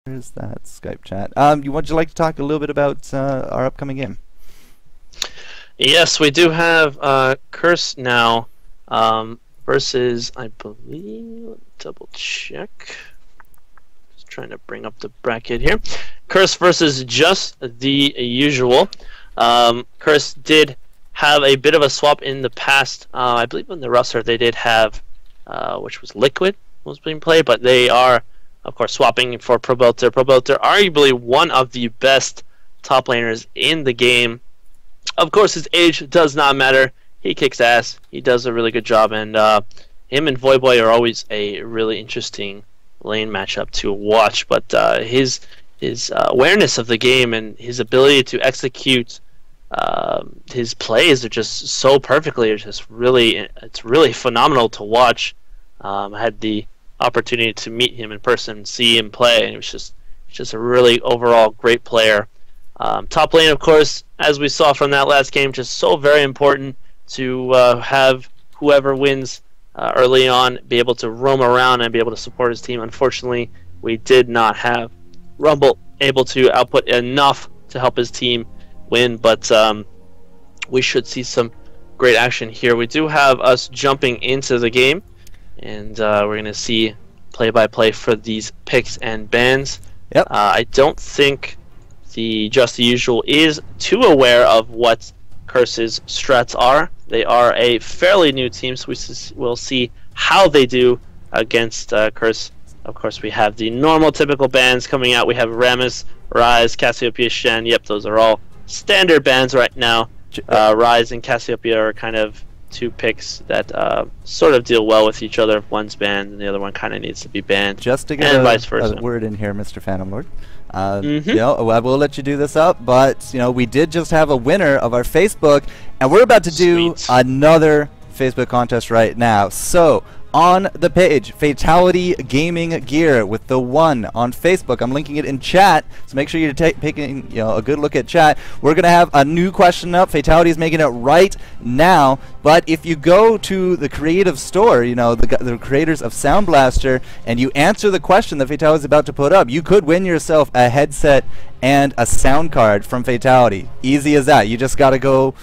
There's that Skype chat. Would you like to talk a little bit about our upcoming game? Yes, we do have Curse now versus, I believe, let me double check. Just trying to bring up the bracket here. Curse versus Just the Usual. Curse did have a bit of a swap in the past. I believe in the roster they did have, which was Liquid was being played, but they are, of course, swapping for Probelter. Probelter, arguably one of the best top laners in the game. Of course, his age does not matter. He kicks ass. He does a really good job, and him and Voyboy are always a really interesting lane matchup to watch. But his awareness of the game and his ability to execute his plays are just so perfectly. It's really phenomenal to watch. I had the opportunity to meet him in person, see him play, and he's just a really overall great player. Top lane, of course, as we saw from that last game, just so very important to have whoever wins early on be able to roam around and be able to support his team. Unfortunately, we did not have Rumble able to output enough to help his team win, but we should see some great action here. We do have us jumping into the game, and we're going to see play-by-play for these picks and bans. Yep. I don't think the Just the Usual is too aware of what Curse's strats are. They are a fairly new team, so we'll see how they do against Curse. Of course, we have the normal typical bans coming out. We have Rammus, Ryze, Cassiopeia, Shen. Yep, those are all standard bans right now. Ryze and Cassiopeia are kind of two picks that sort of deal well with each other. If one's banned and the other one kind of needs to be banned. Just to get vice versa. a word in here, Mr. Phantom Lord. You know, I will let you do this up, but you know, we did just have a winner of our Facebook, and we're about to do another Facebook contest right now. So on the page, Fatal1ty Gaming Gear with the 1 on Facebook. I'm linking it in chat, so make sure you're taking a good look at chat. We're gonna have a new question up. Fatal1ty is making it right now, but if you go to the creative store, you know, the creators of Sound Blaster, and you answer the question that Fatal1ty is about to put up, you could win yourself a headset and a sound card from Fatal1ty. Easy as that. You just gotta go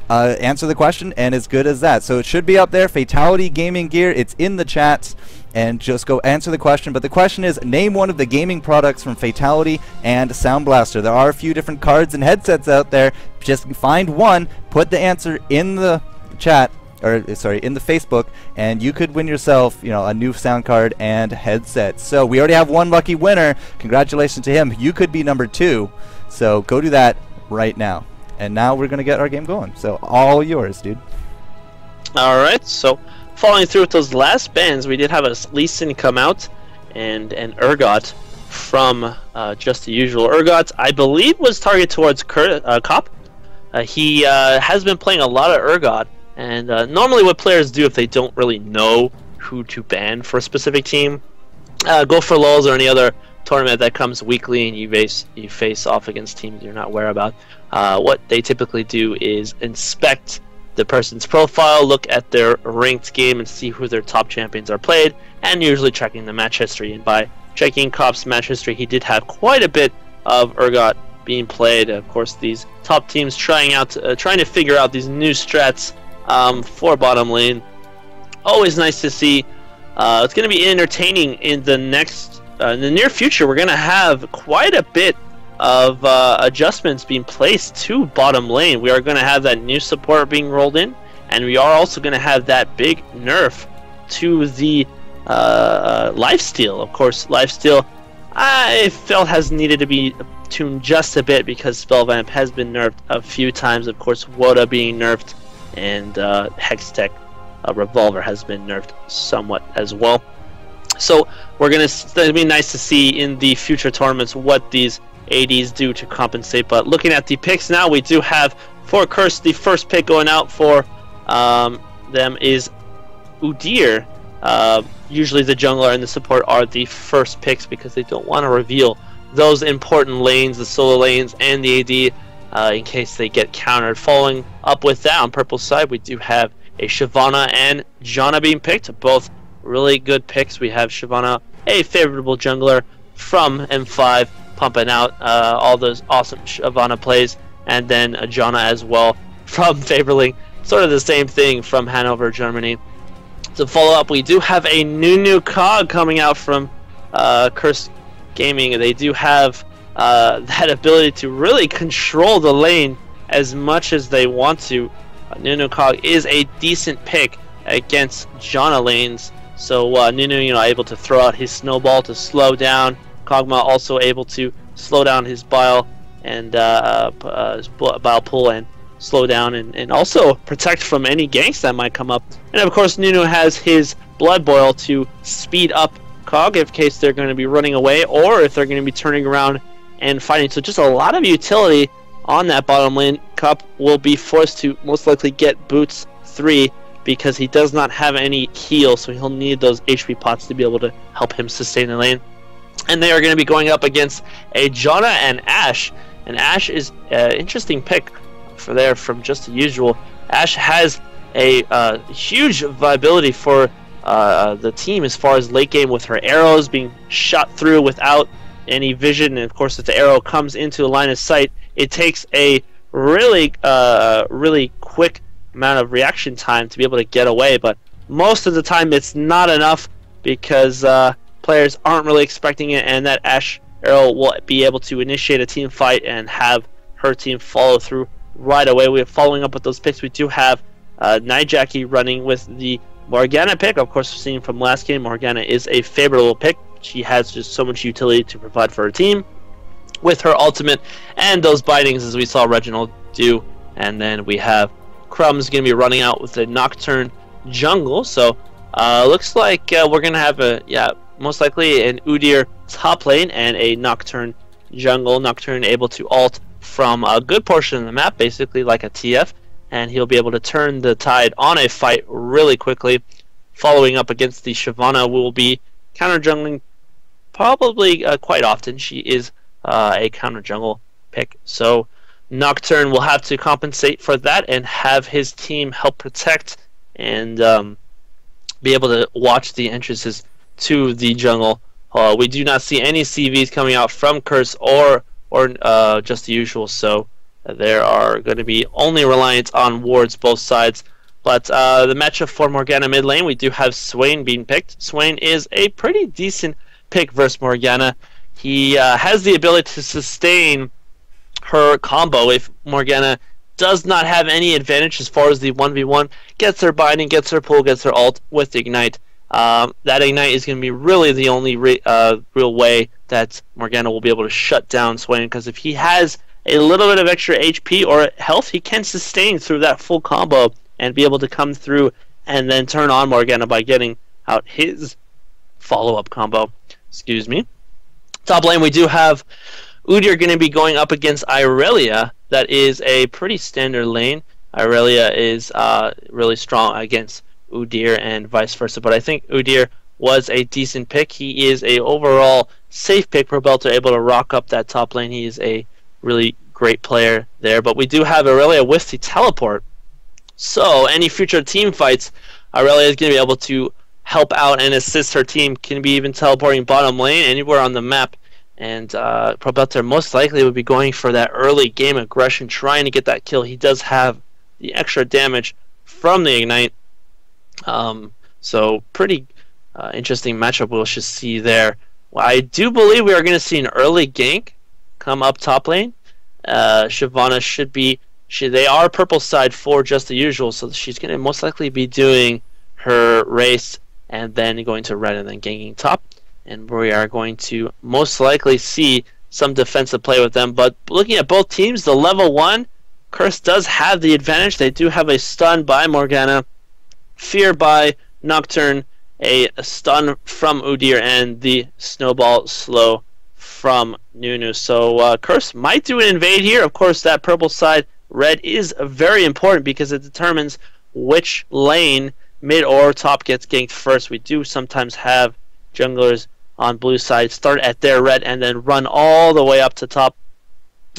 answer the question, and as good as that. So it should be up there, Fatal1ty Gaming Gear. It's in the chat, and just go answer the question. But the question is, name one of the gaming products from Fatal1ty and Sound Blaster. There are a few different cards and headsets out there. Just find one, put the answer in the chat, or sorry, in the Facebook, and you could win yourself, you know, a new sound card and headset. So we already have one lucky winner. Congratulations to him. You could be number 2. So go do that right now. And now we're going to get our game going. So all yours, dude. Alright, so following through with those last bans, we did have a Lee Sin come out and an Urgot from Just the Usual. Urgot, I believe, was targeted towards Cop. He has been playing a lot of Urgot, and normally what players do if they don't really know who to ban for a specific team, go for LoLs or any other tournament that comes weekly and you face off against teams you're not aware about. What they typically do is inspect the person's profile, look at their ranked game, and see who their top champions are played, and usually checking the match history. And by checking Cop's match history, he did have quite a bit of Urgot being played. Of course, these top teams trying to figure out these new strats for bottom lane. Always nice to see. It's going to be entertaining in the near future. We're going to have quite a bit of adjustments being placed to bottom lane. We are going to have that new support being rolled in, and we are also going to have that big nerf to the lifesteal. Of course, lifesteal I felt has needed to be tuned just a bit because Spellvamp has been nerfed a few times. Of course, Woda being nerfed, and Hextech Revolver has been nerfed somewhat as well. So it'll be nice to see in the future tournaments what these ADs do to compensate. But looking at the picks now, we do have for Curse, the first pick going out for them is Udyr. Usually the jungler and the support are the first picks because they don't want to reveal those important lanes, the solo lanes and the AD, in case they get countered. Following up with that, on purple side, we do have a Shyvana and Janna being picked, both really good picks. We have Shyvana, a favorable jungler, from M5, pumping out all those awesome Shyvana plays, and then Jana as well from Faberling. Sort of the same thing from Hanover, Germany. To follow up, we do have a new cog coming out from Curse Gaming. They do have that ability to really control the lane as much as they want to. Nunu Cog is a decent pick against Jana lanes. So Nunu, able to throw out his snowball to slow down. Kog'Maw also able to slow down his bile and bile pool and slow down and also protect from any ganks that might come up. And of course, Nunu has his Blood Boil to speed up Cog in case they're going to be running away or if they're going to be turning around and fighting. So just a lot of utility on that bottom lane. Cup will be forced to most likely get Boots 3 because he does not have any heal, so he'll need those HP pots to be able to help him sustain the lane. And they are going to be going up against a Jana and Ashe. And Ashe is an interesting pick from Just the Usual. Ashe has a huge viability for the team as far as late game with her arrows being shot through without any vision. And of course, if the arrow comes into a line of sight, it takes a really quick amount of reaction time to be able to get away. But most of the time, it's not enough because players aren't really expecting it, and that Ashe arrow will be able to initiate a team fight and have her team follow through right away. We're following up with those picks. We do have Nightjackie running with the Morgana pick. Of course, seen from last game, Morgana is a favorable pick. She has just so much utility to provide for her team with her ultimate and those bindings, as we saw Reginald do. And then we have Crumb's going to be running out with a Nocturne jungle. So looks like we're going to have most likely an Udyr top lane and a Nocturne jungle. Nocturne able to ult from a good portion of the map, basically like a TF, and he'll be able to turn the tide on a fight really quickly. Following up against the Shyvana, will be counter jungling probably quite often. She is a counter jungle pick, so Nocturne will have to compensate for that and have his team help protect and be able to watch the entrances to the jungle. We do not see any CVs coming out from Curse or Just the Usual, so there are going to be only reliance on wards both sides. But the matchup for Morgana mid lane, we do have Swain being picked. Swain is a pretty decent pick versus Morgana. He has the ability to sustain her combo if Morgana does not have any advantage as far as the 1v1. Gets her binding, gets her pull, gets her ult with the ignite. That ignite is going to be really the only real way that Morgana will be able to shut down Swain, because if he has a little bit of extra HP or health, he can sustain through that full combo and be able to come through and then turn on Morgana by getting out his follow-up combo. Excuse me. Top lane, we do have Udyr going to be going up against Irelia. That is a pretty standard lane. Irelia is really strong against Udyr and vice versa, but I think Udyr was a decent pick. He is a overall safe pick for Belter, able to rock up that top lane. He is a really great player there, but we do have Irelia with the teleport. So any future team fights, Irelia is going to be able to help out and assist her team. Can be even teleporting bottom lane anywhere on the map. And Probelter most likely would be going for that early game aggression, trying to get that kill. He does have the extra damage from the ignite. So pretty interesting matchup we'll just see there. Well, I do believe we are going to see an early gank come up top lane. Shyvana should be... They are purple side for Just the Usual, so she's going to most likely be doing her race and then going to red and then ganking top. And we are going to most likely see some defensive play with them. But looking at both teams, the level 1, Curse does have the advantage. They do have a stun by Morgana, fear by Nocturne, a stun from Udyr, and the snowball slow from Nunu. So Curse might do an invade here. Of course, that purple side red is very important because it determines which lane, mid or top, gets ganked first. We do sometimes have junglers on blue side start at their red and then run all the way up to top.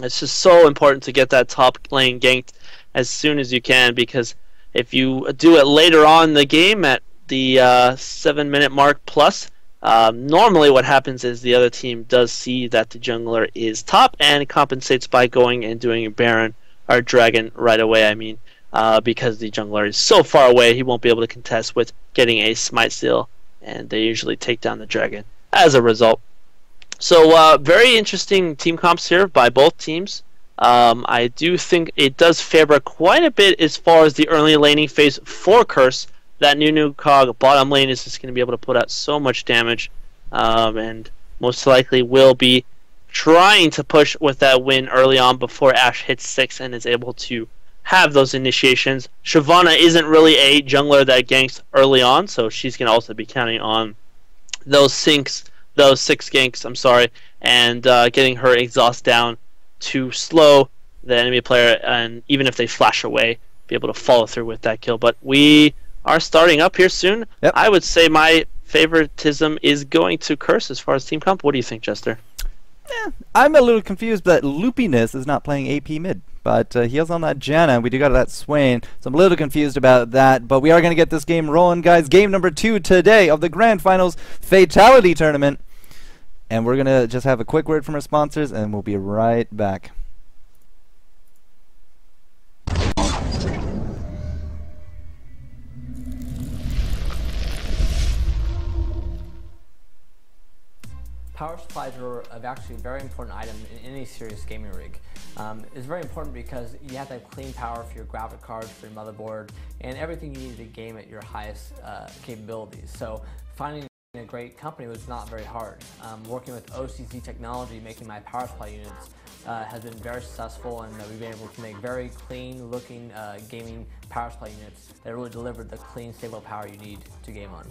It's just so important to get that top lane ganked as soon as you can, because if you do it later on in the game at the 7-minute mark plus, Normally what happens is the other team does see that the jungler is top and compensates by going and doing a Baron or Dragon right away, I mean, because the jungler is so far away he won't be able to contest with getting a Smite Steal, and they usually take down the Dragon as a result. So very interesting team comps here by both teams. I do think it does favor quite a bit as far as the early laning phase for Curse. That new cog bottom lane is just going to be able to put out so much damage, and most likely will be trying to push with that win early on before Ashe hits 6 and is able to have those initiations. Shyvana isn't really a jungler that ganks early on, so she's going to also be counting on those 6 ganks, I'm sorry, and getting her exhaust down to slow the enemy player, and even if they flash away, be able to follow through with that kill. But we are starting up here soon. Yep. I would say my favoritism is going to Curse as far as team comp. What do you think, Jester? I'm a little confused that Loopiness is not playing AP mid, but he is on that Janna. We do got that Swain, so I'm a little confused about that, but we are going to get this game rolling, guys. Game number 2 today of the Grand Finals Fatality Tournament, and we're going to just have a quick word from our sponsors, and we'll be right back. Power supplies are actually a very important item in any serious gaming rig. It's very important because you have to have clean power for your graphic cards, for your motherboard, and everything you need to game at your highest capabilities. So finding a great company was not very hard. Working with OCZ Technology, making my power supply units has been very successful, and we've been able to make very clean looking gaming power supply units that really deliver the clean, stable power you need to game on.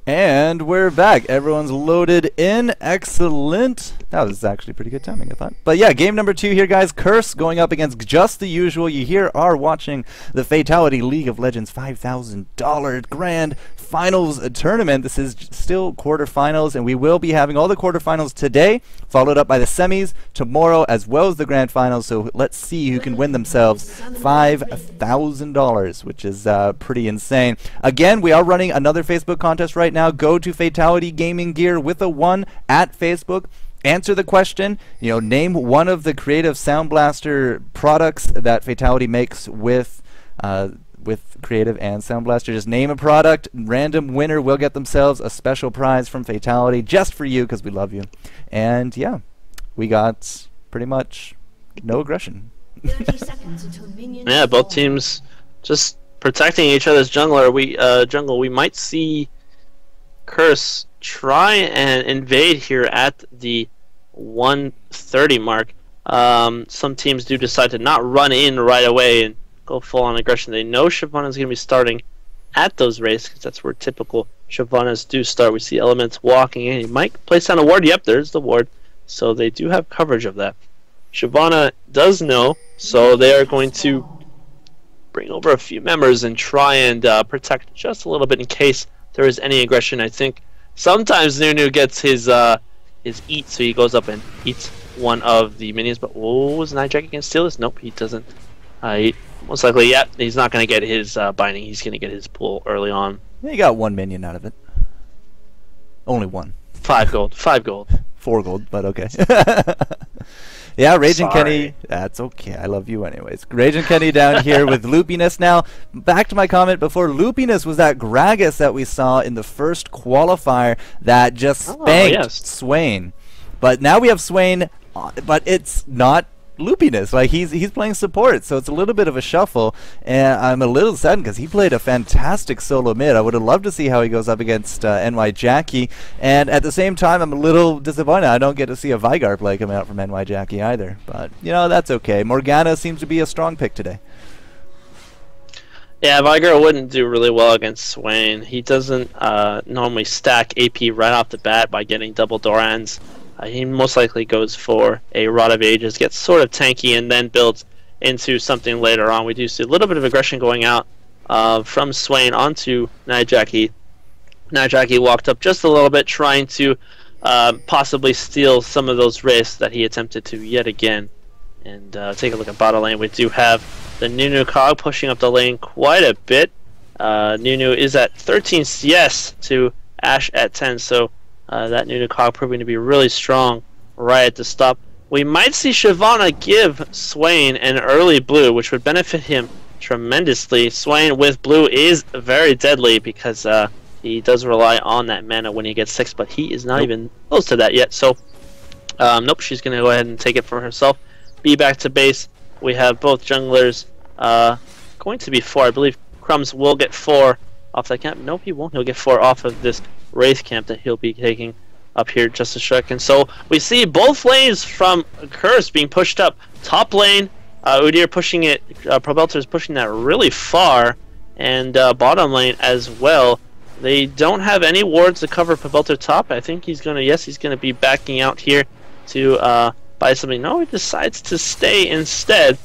And we're back. Everyone's loaded in. Excellent. That was actually pretty good timing, I thought. But yeah, game number 2 here, guys. Curse going up against just the usual. You here are watching the Fatality League of Legends $5,000 Grand Finals tournament. This is still quarterfinals, and we will be having all the quarterfinals today, followed up by the semis tomorrow, as well as the Grand Finals. So let's see who can win themselves $5,000, which is pretty insane. Again, we are running another Facebook contest right now. Go to Fatal1ty Gaming Gear with a 1 at Facebook. Answer the question, name one of the creative Sound Blaster products that Fatal1ty makes with Creative and Sound Blaster. Just name a product. Random winner will get themselves a special prize from Fatal1ty just for you, because we love you. And yeah, we got pretty much no aggression. 30 seconds until minions Yeah, both teams just protecting each other's jungle. We might see Curse try and invade here at the 130 mark. Some teams do decide to not run in right away and go full on aggression. They know Shyvana's going to be starting at those raids, because that's where typical Shyvanas do start. We see Elements walking in. He might place down a ward. Yep, there's the ward. So they do have coverage of that. Shyvana does know, so they are going to bring over a few members and try and protect just a little bit in case there is any aggression. I think sometimes Nunu gets his eat, so he goes up and eats one of the minions. But is Nijaki going to steal this? Nope, he doesn't. Most likely, yeah, he's not going to get his binding. He's going to get his pull early on. He got 1 minion out of it. Only 1. 5 gold. 5 gold. 4 gold, but okay. Yeah, Raging Sorry. Kenny, that's okay. I love you anyways. Raging Kenny down here with Loopiness. Now, back to my comment before, Loopiness was that Gragas that we saw in the first qualifier that just spanked Swain. But now we have Swain, but it's not Loopiness. Like, he's playing support, so it's a little bit of a shuffle, and I'm a little saddened because he played a fantastic solo mid. I would have loved to see how he goes up against NY Jackie, and at the same time I'm a little disappointed I don't get to see a Vygar play coming out from NY Jackie either, but that's okay. Morgana seems to be a strong pick today. Yeah, Vygar wouldn't do really well against Swain. He doesn't normally stack AP right off the bat by getting double Dorans. He most likely goes for a Rod of Ages, gets sort of tanky, and then builds into something later on. We do see a little bit of aggression going out from Swain onto Nijaki. Nijaki walked up just a little bit, trying to possibly steal some of those wraiths that he attempted to yet again. And take a look at bottom lane. We do have the Nunu Cog pushing up the lane quite a bit. Nunu is at 13 CS to Ashe at 10, so that Nunu Cog proving to be really strong right at the stop. We might see Shyvana give Swain an early blue, which would benefit him tremendously. Swain with blue is very deadly because he does rely on that mana when he gets 6, but he is not even close to that yet. So, nope, she's going to go ahead and take it for herself. Be back to base. We have both junglers going to be 4. I believe Crumbs will get 4 off that camp. Nope, he won't. He'll get 4 off of this Wraith camp that he'll be taking up here just a second. So we see both lanes from Curse being pushed up. Top lane, Udyr pushing it, Probelter is pushing that really far, and bottom lane as well. They don't have any wards to cover Probelter top. I think he's gonna, yes, he's gonna be backing out here to buy something. No, he decides to stay instead.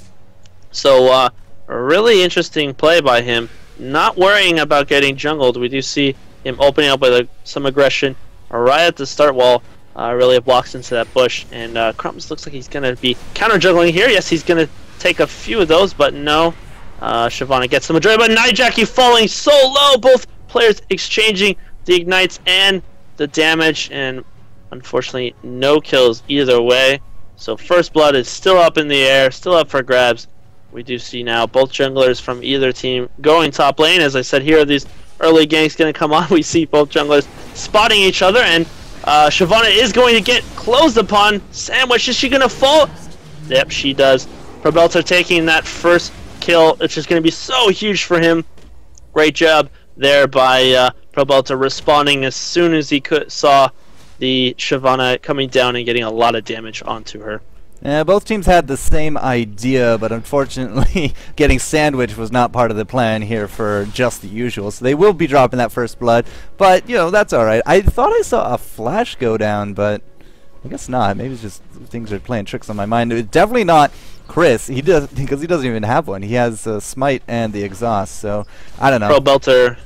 So a really interesting play by him, not worrying about getting jungled. We do see him opening up with some aggression right at the start wall. Really blocks into that bush, and Crumbs looks like he's going to be counter-juggling here. Yes, he's going to take a few of those, but no. Shyvana gets the majority, but Nijaki falling so low. Both players exchanging the ignites and the damage, and unfortunately no kills either way. So first blood is still up in the air, still up for grabs. We do see now both junglers from either team going top lane. As I said, here are these early ganks going to come on. We see both junglers spotting each other, and Shyvana is going to get closed upon. Sandwich, is she going to fall? Yep, she does. Probelter taking that first kill, which is going to be so huge for him. Great job there by Probelter responding as soon as he saw the Shyvana coming down and getting a lot of damage onto her. Yeah, both teams had the same idea, but unfortunately getting sandwiched was not part of the plan here for Just the Usual. So they will be dropping that first blood, but, you know, that's alright. I thought I saw a flash go down, but I guess not. Maybe it's just things are playing tricks on my mind. It's definitely not Chris, because he doesn't even have one. He has Smite and the Exhaust, so I don't know. Probelter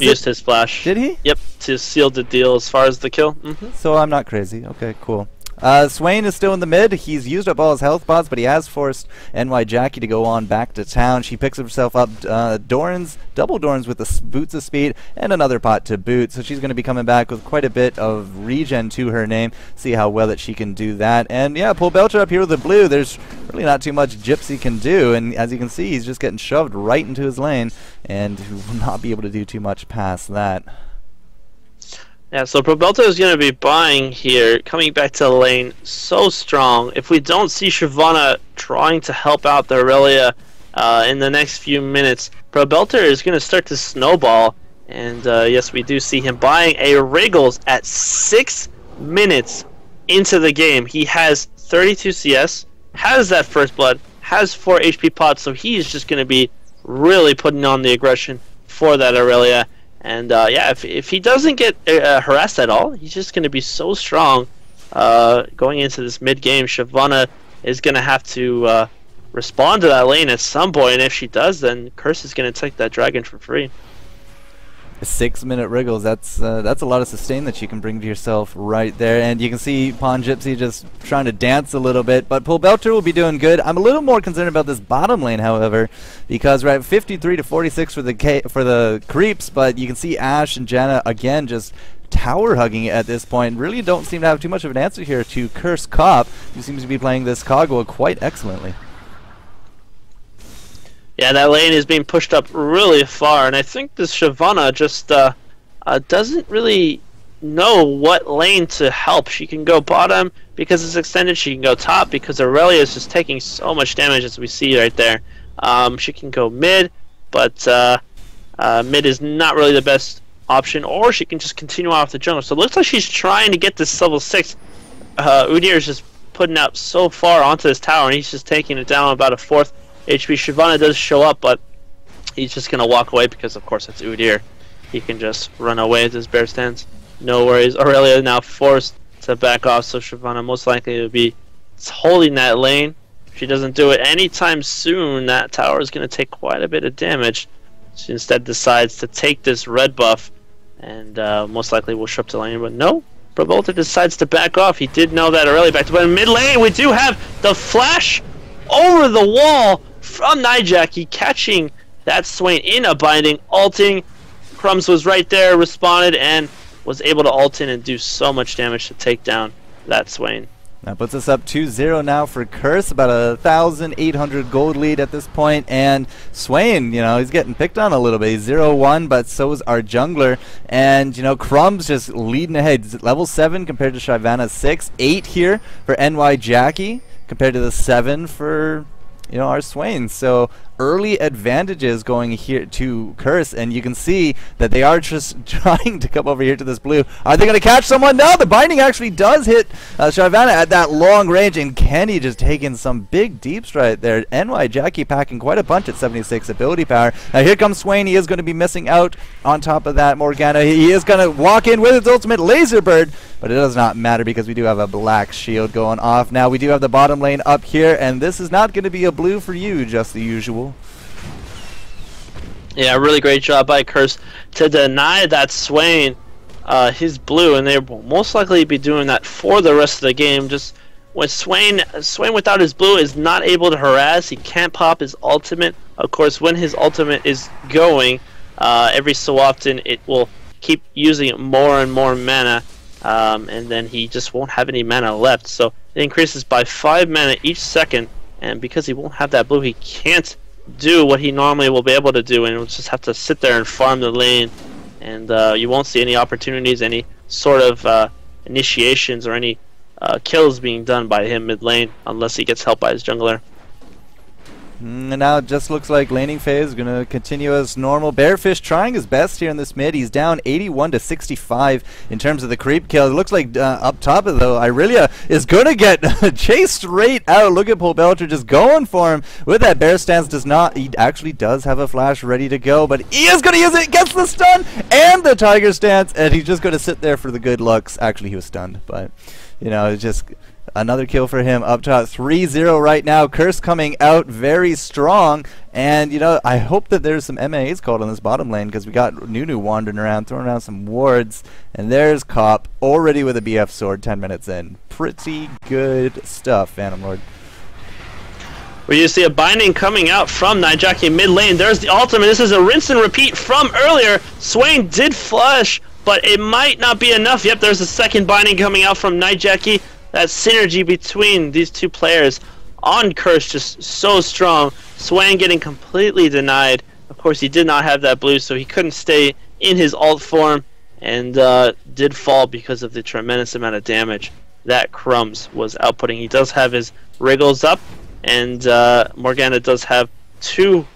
used his flash. Did he? Yep, to seal the deal as far as the kill. So I'm not crazy. Okay, cool. Swain is still in the mid. He's used up all his health pots, but he has forced NY Jackie to go on back to town. She picks herself up double Dorns with the Boots of Speed, and another pot to boot. So she's going to be coming back with quite a bit of regen to her name. See how well that she can do that. And yeah, Probelter up here with the blue. There's really not too much Gypsy can do. And as you can see, he's just getting shoved right into his lane, and he will not be able to do too much past that. Yeah, so Probelter is going to be buying here, coming back to the lane so strong. If we don't see Shyvana trying to help out the Aurelia in the next few minutes, Probelter is going to start to snowball. And yes, we do see him buying a Wriggles at 6 minutes into the game. He has 32 CS, has that first blood, has 4 HP pots, so he is just going to be really putting on the aggression for that Aurelia. And yeah, if he doesn't get harassed at all, he's just going to be so strong going into this mid-game. Shyvana is going to have to respond to that lane at some point, and if she does, then Curse is going to take that dragon for free. 6-minute Wriggles, that's a lot of sustain that you can bring to yourself right there. And you can see Pawn Gypsy just trying to dance a little bit, but Probelter will be doing good. I'm a little more concerned about this bottom lane, however, because we're at 53 to 46 for the creeps, but you can see Ashe and Janna again just tower hugging at this point. Really don't seem to have too much of an answer here to Curse Cop, who seems to be playing this Kog'Maw quite excellently. Yeah, that lane is being pushed up really far, and I think this Shyvana just doesn't really know what lane to help. She can go bottom because it's extended, she can go top because Aurelia is just taking so much damage, as we see right there. She can go mid, but mid is not really the best option, or she can just continue off the jungle. So it looks like she's trying to get this level 6. Udyr is just putting out so far onto this tower, and he's just taking it down about a 4th HP. Shyvana does show up, but he's just going to walk away because, of course, it's Udyr. He can just run away with his bear stance. No worries. Aurelia now forced to back off, so Shyvana most likely will be holding that lane. If she doesn't do it anytime soon, that tower is going to take quite a bit of damage. She instead decides to take this red buff, and most likely will show up to lane, but no. Bolter decides to back off. He did know that early back, but in mid lane we do have the flash over the wall from Nijaki, catching that Swain in a binding, ulting. Crumbs was right there, responded, and was able to ult in and do so much damage to take down that Swain. That puts us up 2-0 now for Curse, about 1,800 gold lead at this point, and Swain, you know, he's getting picked on a little bit. He's 0-1, but so is our jungler, and, you know, Crumbs just leading ahead. He's at level 7 compared to Shyvana's 6, 8 here for NY Jackie compared to the 7 for, you know, our Swain. So early advantages going here to Curse, and you can see that they are just trying to come over here to this blue. Are they going to catch someone? No, the binding actually does hit Shyvana at that long range, and Kenny just taking some big deeps right there. NY Jackie packing quite a bunch at 76 ability power. Now here comes Swain. He is going to be missing out on top of that Morgana. He is going to walk in with his ultimate laser bird, but it does not matter because we do have a black shield going off. Now we do have the bottom lane up here, and this is not going to be a blue for you, just the usual. Yeah, really great job by Curse to deny that Swain his blue, and they will most likely be doing that for the rest of the game. Just when Swain without his blue is not able to harass, he can't pop his ultimate. Of course, when his ultimate is going, every so often it will keep using more and more mana, and then he just won't have any mana left. So it increases by 5 mana each second, and because he won't have that blue, he can't do what he normally will be able to do, and he'll just have to sit there and farm the lane, and you won't see any opportunities, any sort of initiations or any kills being done by him mid lane unless he gets help by his jungler. And now it just looks like laning phase is going to continue as normal. Bearfish trying his best here in this mid. He's down 81 to 65 in terms of the creep kill. It looks like up top of though, Irelia is going to get chased straight out. Look at Belter just going for him with that bear stance. He actually does have a flash ready to go, but he is going to use it. Gets the stun and the tiger stance, and he's just going to sit there for the good looks. Actually, he was stunned, but you know, it's just another kill for him up top. 3-0 right now. Curse coming out very strong. And, you know, I hope that there's some MAs called on this bottom lane because we got Nunu wandering around, throwing around some wards. And there's Cop already with a BF sword 10 minutes in. Pretty good stuff, Phantom Lord. Where you see a binding coming out from Nijaki mid lane. There's the ultimate. This is a rinse and repeat from earlier. Swain did flush, but it might not be enough. Yep, there's a second binding coming out from Nijaki. That synergy between these two players on Curse just so strong. Swain getting completely denied. Of course, he did not have that blue, so he couldn't stay in his ult form, and did fall because of the tremendous amount of damage that Crumbs was outputting. He does have his wriggles up, and Morgana does have 2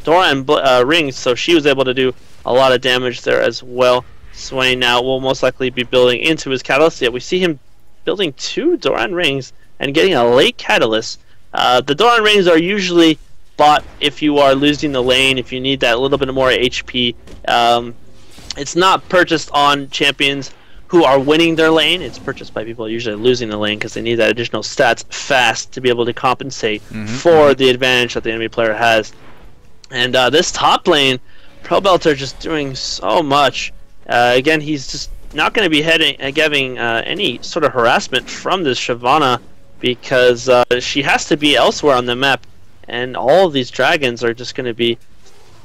Doran rings, so she was able to do a lot of damage there as well. Swain now will most likely be building into his catalyst. Yet we see him building 2 Doran rings and getting a late catalyst. The Doran rings are usually bought if you are losing the lane, if you need that little bit more HP. It's not purchased on champions who are winning their lane. It's purchased by people usually losing the lane because they need that additional stats fast to be able to compensate for the advantage that the enemy player has. And this top lane, Belter just doing so much. Again, he's just not going to be giving any sort of harassment from this Shyvana because she has to be elsewhere on the map, and all of these dragons are just going to be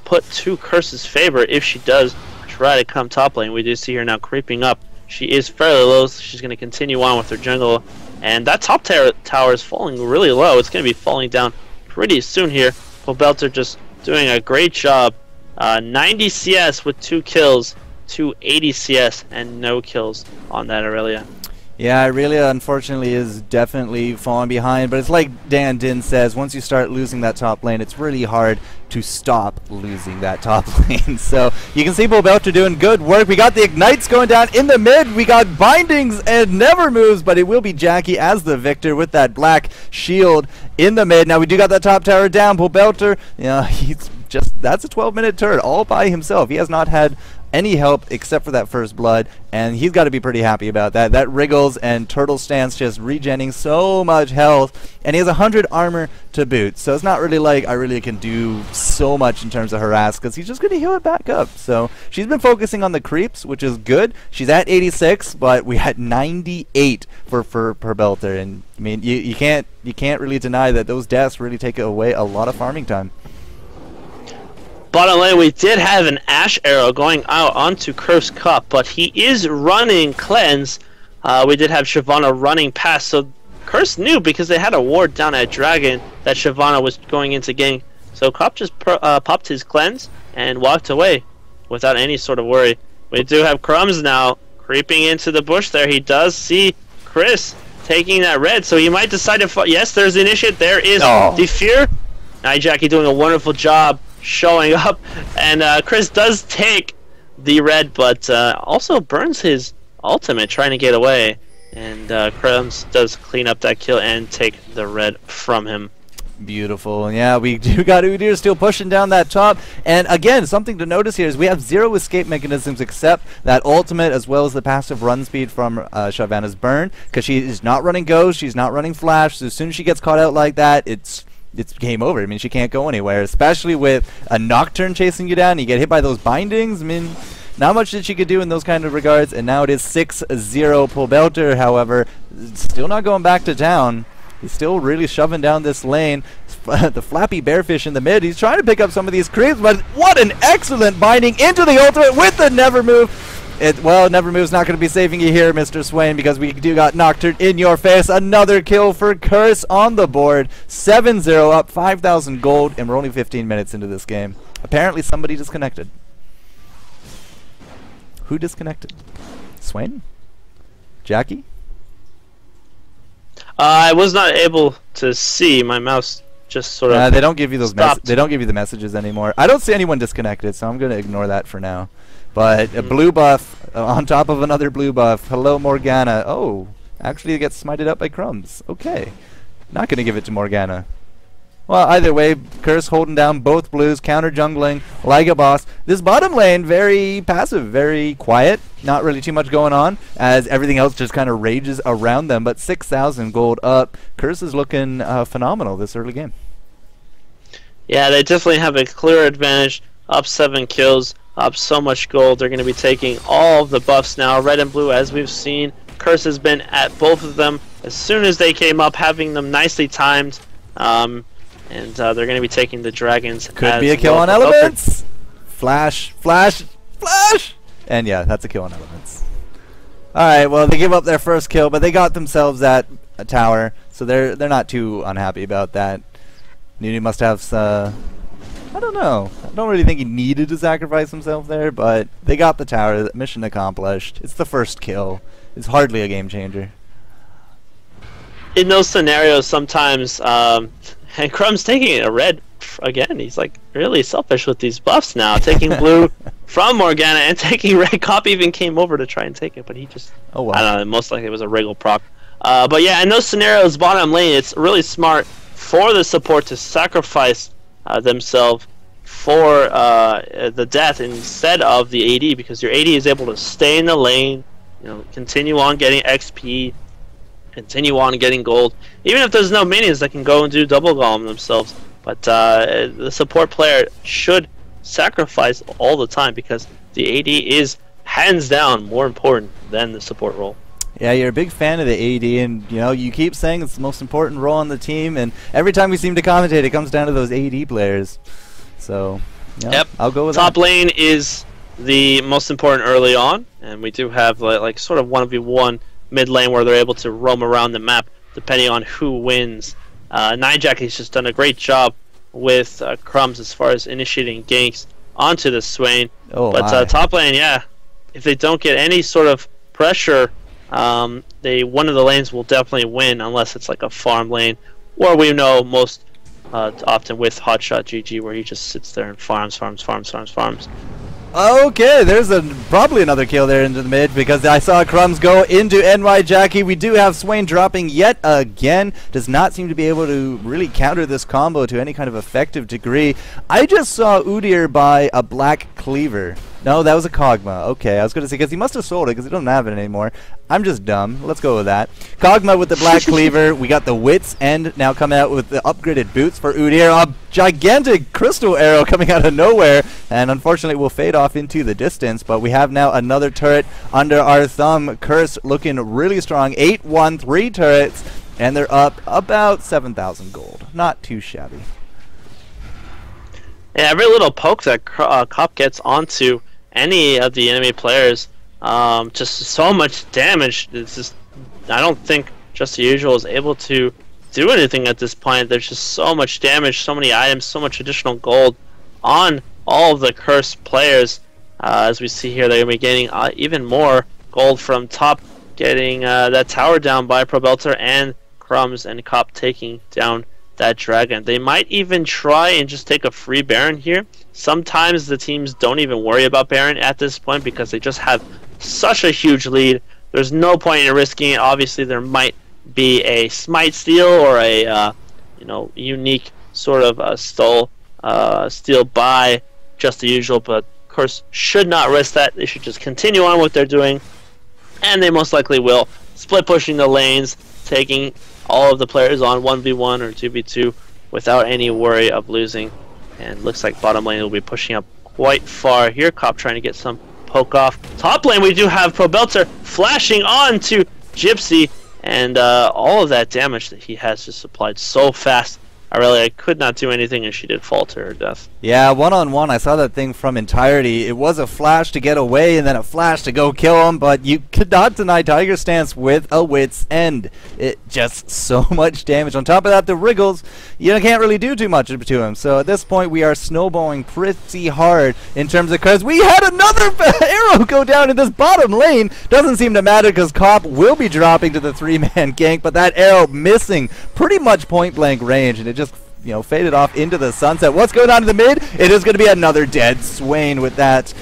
put to Curse's favor if she does try to come top lane. We do see her now creeping up. She is fairly low, so she's going to continue on with her jungle, and that top tower is falling really low. It's going to be falling down pretty soon here. Belter just doing a great job. 90 CS with 2 kills. 280 CS and no kills on that Aurelia. Yeah, Aurelia unfortunately is definitely falling behind, but it's like Dan Din says, once you start losing that top lane, it's really hard to stop losing that top lane. So you can see Belter doing good work. We got the ignites going down in the mid. We got bindings and never moves, but it will be Jackie as the victor with that black shield in the mid. Now we do got that top tower down. Belter, you know, he's just, that's a 12-minute turret all by himself. He has not had any help except for that first blood, and he's got to be pretty happy about that. That Wriggles and Turtle Stance just regenning so much health, and he has 100 armor to boot, so it's not really like I really can do so much in terms of harass, because he's just going to heal it back up. So she's been focusing on the creeps, which is good. She's at 86, but we had 98 for Belter, and I mean, you can't really deny that those deaths really take away a lot of farming time. Bottom lane, we did have an Ash Arrow going out onto Curse Cup, but he is running Cleanse. We did have Shyvana running past, so Curse knew because they had a ward down at Dragon that Shyvana was going into gank. So Cup just popped his Cleanse and walked away without any sort of worry. We do have Crumbs now creeping into the bush there. He does see Chris taking that red, so he might decide to yes, there's the initiate. There is the Fear. Jackie doing a wonderful job showing up, and Chris does take the red, but also burns his ultimate trying to get away, and Crumbs does clean up that kill and take the red from him. Beautiful. Yeah, we do got Udyr still pushing down that top, and again, something to notice here is we have 0 escape mechanisms except that ultimate as well as the passive run speed from Shyvana's burn, because she is not running Ghost, she's not running Flash, so as soon as she gets caught out like that, it's game over. I mean, she can't go anywhere, especially with a Nocturne chasing you down. You get hit by those bindings. I mean, not much that she could do in those kind of regards, and now it is 6-0 Pull Belter, however, still not going back to town. He's still really shoving down this lane. The Flappy Bearfish in the mid, he's trying to pick up some of these creeps, but what an excellent binding into the ultimate with the Never Move. Well, Never Move's not going to be saving you here, Mr. Swain, because we do got Nocturne in your face. Another kill for Curse on the board. 7-0 up, 5,000 gold, and we're only 15 minutes into this game. Apparently somebody disconnected. Who disconnected? Swain? Jackie? I was not able to see. My mouse just sort of they don't give you those they don't give you the messages anymore. I don't see anyone disconnected, so I'm going to ignore that for now. But a blue buff on top of another blue buff. Hello, Morgana. Oh, actually it gets smited up by Crumbs. Okay. Not going to give it to Morgana. Well, either way, Curse holding down both blues, counter jungling like a boss. This bottom lane, very passive, very quiet. Not really too much going on, as everything else just kind of rages around them. But 6,000 gold up. Curse is looking phenomenal this early game. Yeah, they definitely have a clear advantage. Up 7 kills. Up so much gold. They're going to be taking all of the buffs now, red and blue, as we've seen. Curse has been at both of them as soon as they came up, having them nicely timed. And they're going to be taking the dragons. Could be a kill on elements. Flash, flash, flash! And yeah, that's a kill on elements. Alright, well, they give up their first kill, but they got themselves at a tower, so they're not too unhappy about that. Nunu must have I don't know. I don't really think he needed to sacrifice himself there, but they got the tower. Mission accomplished. It's the first kill. It's hardly a game changer. In those scenarios, sometimes, and Crumb's taking a red again. He's like really selfish with these buffs now. Taking blue from Morgana and taking red. Cop even came over to try and take it, but he just, I don't know, most likely it was a wriggle proc. But yeah, in those scenarios, bottom lane, it's really smart for the support to sacrifice themselves for the death instead of the AD, because your AD is able to stay in the lane, you know, continue on getting XP, continue on getting gold, even if there's no minions that can go and do double golem themselves. But the support player should sacrifice all the time, because the AD is hands down more important than the support role. Yeah, you're a big fan of the AD, and you know, you keep saying it's the most important role on the team, and every time we seem to commentate, it comes down to those AD players. So, yeah, yep, I'll go with top that. lane is the most important early on, and we do have like sort of 1v1 mid lane where they're able to roam around the map depending on who wins. Jackie's just done a great job with Crumbs as far as initiating ganks onto the Swain. Oh, but top lane, yeah, if they don't get any sort of pressure, one of the lanes will definitely win, unless it's like a farm lane, or we know most often with Hotshot GG, where he just sits there and farms. Okay, there's probably another kill there into the mid, because I saw Crumbs go into NY Jackie. We do have Swain dropping yet again. Does not seem to be able to really counter this combo to any kind of effective degree. I just saw Udyr buy a black cleaver. No, that was a Kog'Maw. Okay, I was going to say, because he must have sold it, because he doesn't have it anymore. I'm just dumb. Let's go with that. Kog'Maw with the Black Cleaver. We got the Wits End now coming out with the upgraded boots for Udyr. A gigantic crystal arrow coming out of nowhere, and unfortunately will fade off into the distance, but we have now another turret under our thumb. Curse looking really strong. 8-1-3 turrets, and they're up about 7,000 gold. Not too shabby. Yeah, every little poke that Cop gets onto any of the enemy players, just so much damage. It's just, I don't think Just the Usual is able to do anything at this point. There's just so much damage, so many items, so much additional gold on all of the cursed players. As we see here, they're going to be getting even more gold from top, getting that tower down by Probelter, and Crumbs and Cop taking down that dragon. They might even try and just take a free Baron here. Sometimes the teams don't even worry about Baron at this point because they just have such a huge lead. There's no point in risking it. Obviously, there might be a Smite steal or a unique sort of steal by Just the Usual, but of course should not risk that. They should just continue on what they're doing, and they most likely will. Split pushing the lanes, taking all of the players on 1v1 or 2v2 without any worry of losing. And looks like bottom lane will be pushing up quite far here. Cop trying to get some poke off. Top lane we do have Probelter flashing on to Gypsy, and all of that damage that he has just applied so fast. I could not do anything, and she did fall to her death. Yeah, one-on-one, I saw that thing from entirety. It was a flash to get away, and then a flash to go kill him, but you could not deny Tiger Stance with a Wit's End. It just so much damage. On top of that, the Wriggles, you can't really do too much to him. So at this point, we are snowballing pretty hard in terms of, because we had another arrow go down in this bottom lane. Doesn't seem to matter because Cop will be dropping to the three-man gank, but that arrow missing pretty much point-blank range, and it just faded off into the sunset. What's going on in the mid? It is going to be another dead Swain with that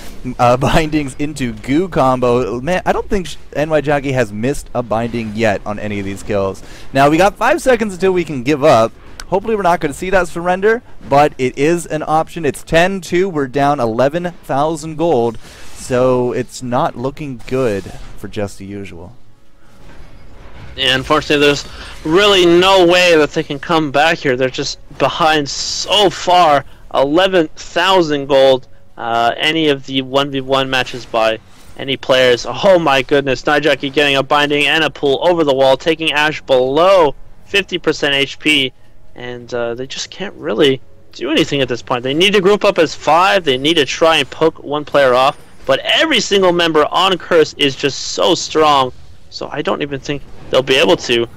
bindings into goo combo. Man, I don't think NY Jockey has missed a binding yet on any of these kills. Now, we got 5 seconds until we can give up. Hopefully, we're not going to see that surrender, but it is an option. It's 10-2. We're down 11,000 gold, so it's not looking good for Just the Usual. And unfortunately, there's really no way that they can come back here. They're just behind so far. 11,000 gold. Any of the 1v1 matches by any players. Oh my goodness. Nijaki getting a binding and a pull over the wall, taking Ash below 50% HP. And they just can't really do anything at this point. They need to group up as 5. They need to try and poke one player off. But every single member on Curse is just so strong. So I don't even think they'll be able to.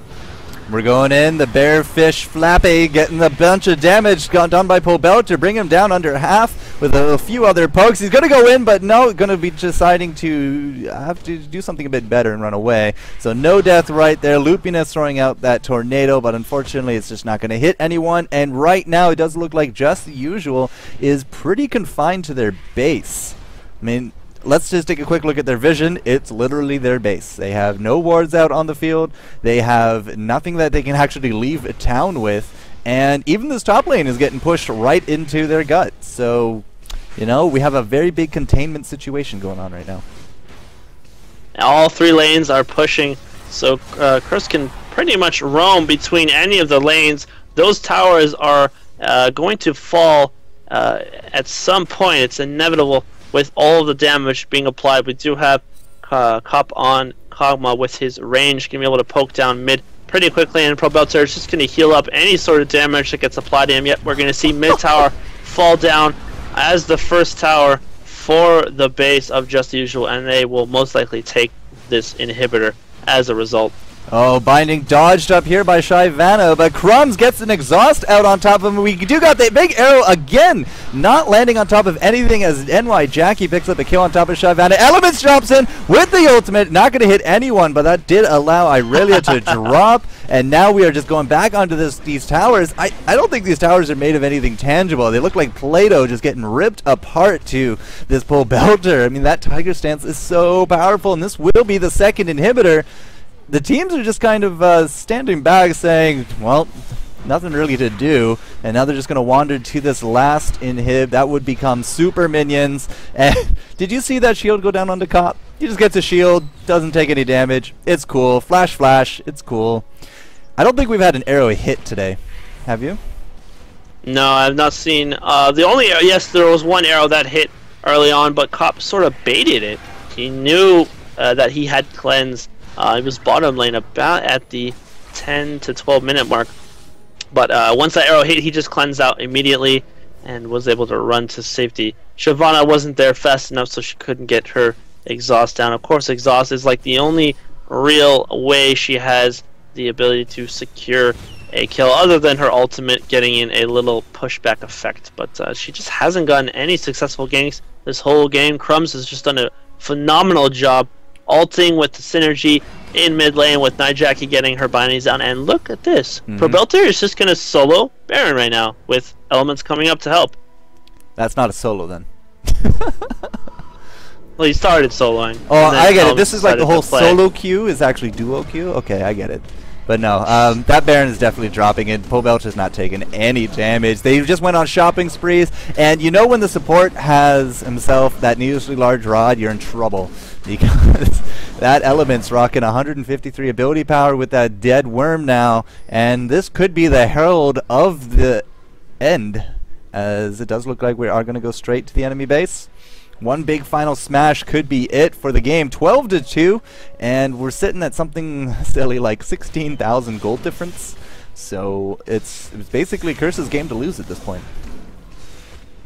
We're going in. The Bearfish Flappy getting a bunch of damage done by Probelter, bring him down under half with a few other pokes. He's going to go in, but no, going to be deciding to have to do something a bit better and run away. So no death right there. Lupinus throwing out that tornado, but unfortunately it's just not going to hit anyone. And right now it does look like Just the Usual is pretty confined to their base. I mean, let's just take a quick look at their vision. It's literally their base. They have no wards out on the field. They have nothing that they can actually leave a town with. And even this top lane is getting pushed right into their gut. So, we have a very big containment situation going on right now. All 3 lanes are pushing, so Curse can pretty much roam between any of the lanes. Those towers are going to fall at some point. It's inevitable. With all of the damage being applied, we do have Cop on Kog'Maw with his range, going to be able to poke down mid pretty quickly, and Probelter is just going to heal up any sort of damage that gets applied to him. Yet we're going to see mid tower fall down as the first tower for the base of Just the Usual, and they will most likely take this inhibitor as a result. Oh, binding dodged up here by Shyvana, but Crumbs gets an exhaust out on top of him. We do got the big arrow again, not landing on top of anything as NY Jackie picks up a kill on top of Shyvana. Elements drops in with the ultimate, not going to hit anyone, but that did allow Irelia to drop, and now we are just going back onto these towers. I don't think these towers are made of anything tangible. They look like Play-Doh just getting ripped apart to this Probelter. I mean, that Tiger Stance is so powerful, and this will be the second inhibitor. The teams are just kind of standing back saying, well, nothing really to do, and now they're just going to wander to this last inhib. That would become super minions. And did you see that shield go down onto Cop? He just gets a shield, doesn't take any damage. It's cool. Flash, flash. It's cool. I don't think we've had an arrow hit today. Have you? No, I've not seen. The only yes, there was one arrow that hit early on, but Cop sort of baited it. He knew that he had cleanse. He was bottom lane about at the 10 to 12 minute mark. But once that arrow hit, he just cleansed out immediately and was able to run to safety. Shyvana wasn't there fast enough, so she couldn't get her exhaust down. Of course, exhaust is like the only real way she has the ability to secure a kill, other than her ultimate getting in a little pushback effect. But she just hasn't gotten any successful ganks this whole game. Crumbs has just done a phenomenal job ulting with the synergy in mid lane, with Nijaki getting her bindings down. And look at this. Probelter is just going to solo Baron right now with elements coming up to help. That's not a solo then. Well, he started soloing. Oh, I get it. This is like the whole solo queue is actually duo queue? Okay, I get it. But no, that Baron is definitely dropping it. Pobelch is not taking any damage. They just went on shopping sprees, and you know when the support has himself that needlessly large rod, you're in trouble. Because that element's rocking 153 ability power with that dead worm now, and this could be the herald of the end, as it does look like we are going to go straight to the enemy base. One big final smash could be it for the game. 12 to 2, and we're sitting at something silly like 16,000 gold difference. So it's basically Curse's game to lose at this point.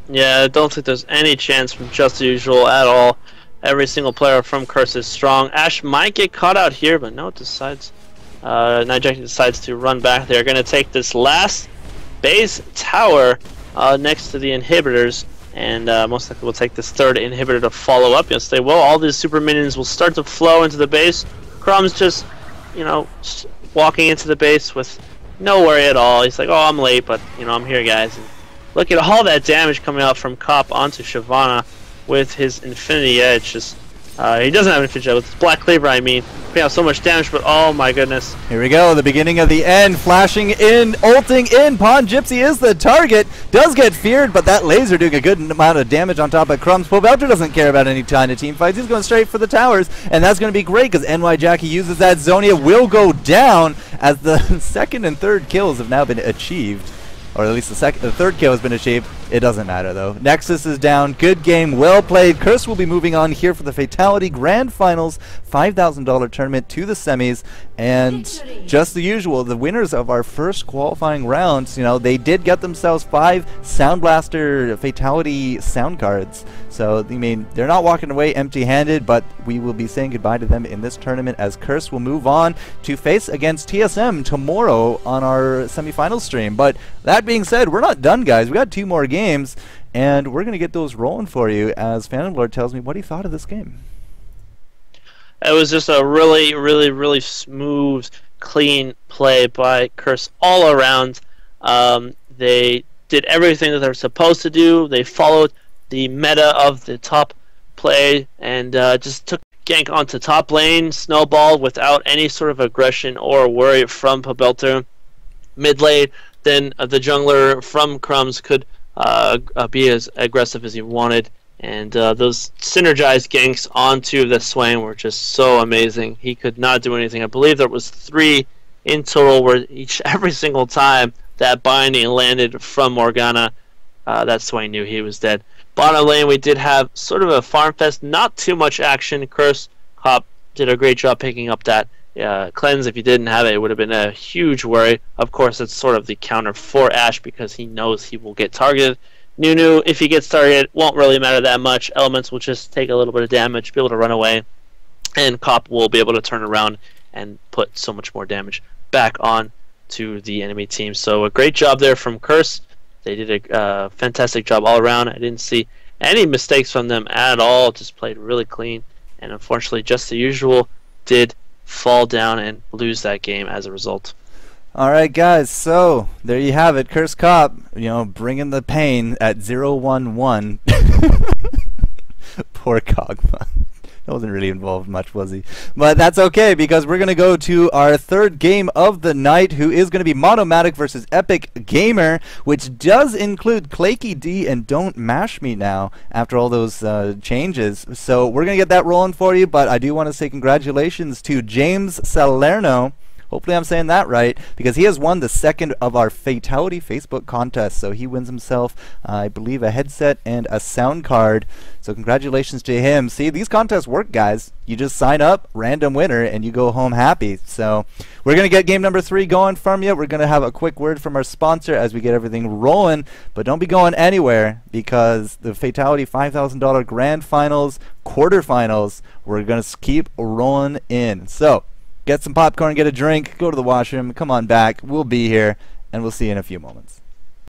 Yeah, I don't think there's any chance from Just Usual at all. Every single player from Curse is strong. Ashe might get caught out here, but no, it decides. Nijaki decides to run back. They're going to take this last base tower next to the inhibitors. And most likely we'll take this third inhibitor to follow up. Yes, they will. All these super minions will start to flow into the base. Crumb's just, you know, walking into the base with no worry at all. He's like, oh, I'm late, but, you know, I'm here, guys. And look at all that damage coming out from Cop onto Shyvana with his Infinity Edge. Just, he doesn't have Infinity Edge. With his Black Cleaver, I mean. Putting out so much damage, but oh my goodness. Here we go, the beginning of the end. Flashing in, ulting in. Pawn Gypsy is the target. Does get feared, but that laser doing a good amount of damage on top of Crumbs. Pobelter doesn't care about any kind of team fights. He's going straight for the towers, and that's going to be great because NY Jackie uses that. Zonia will go down as the second and third kills have now been achieved. Or at least the third kill has been achieved. It doesn't matter though. Nexus is down. Good game, well played. Curse will be moving on here for the Fatality Grand Finals, $5,000 tournament to the semis, and just the usual, the winners of our first qualifying rounds, you know, they did get themselves 5 Sound Blaster Fatality sound cards. So I mean, they're not walking away empty-handed, but we will be saying goodbye to them in this tournament as Curse will move on to face against TSM tomorrow on our semifinal stream. But that being said, we're not done, guys. We got 2 more games, and we're going to get those rolling for you as Phantom Lord tells me what he thought of this game. It was just a really, really, really smooth, clean play by Curse all around. They did everything that they were supposed to do. They followed the meta of the top play and just took gank onto top lane, snowball without any sort of aggression or worry from Pobelter. Mid lane, then the jungler from Crumbs could be as aggressive as he wanted, and those synergized ganks onto the Swain were just so amazing. He could not do anything. I believe there was 3 in total, where every single time that binding landed from Morgana, that Swain knew he was dead. Bottom lane, we did have sort of a farm fest, not too much action. Curse Cop did a great job picking up that cleanse. If you didn't have it, it would have been a huge worry. Of course, it's sort of the counter for Ashe because he knows he will get targeted. Nunu, if he gets targeted, won't really matter that much. Elements will just take a little bit of damage, be able to run away, and Cop will be able to turn around and put so much more damage back on to the enemy team. So a great job there from Curse. They did a fantastic job all around. I didn't see any mistakes from them at all. Just played really clean, and unfortunately, Just the Usual did fall down and lose that game as a result. All right, guys, so there you have it. Curse Cop, you know, bringing the pain at 0-1-1. Poor Kog'Maw. wasn't really involved much, was he? But that's okay, because we're going to go to our third game of the night, who is going to be Monomatic versus Epic Gamer, which does include Claky D and Don't Mash Me now, after all those changes. So we're going to get that rolling for you, but I do want to say congratulations to James Salerno. Hopefully I'm saying that right, because he has won the second of our Fatal1ty Facebook contest. So he wins himself, I believe, a headset and a sound card. So congratulations to him. See, these contests work, guys. You just sign up, random winner, and you go home happy. So we're going to get game number 3 going from you. We're going to have a quick word from our sponsor as we get everything rolling. But don't be going anywhere, because the Fatal1ty $5,000 Grand Finals, quarterfinals, we're going to keep rolling in. So get some popcorn, get a drink, go to the washroom, come on back. We'll be here, and we'll see you in a few moments.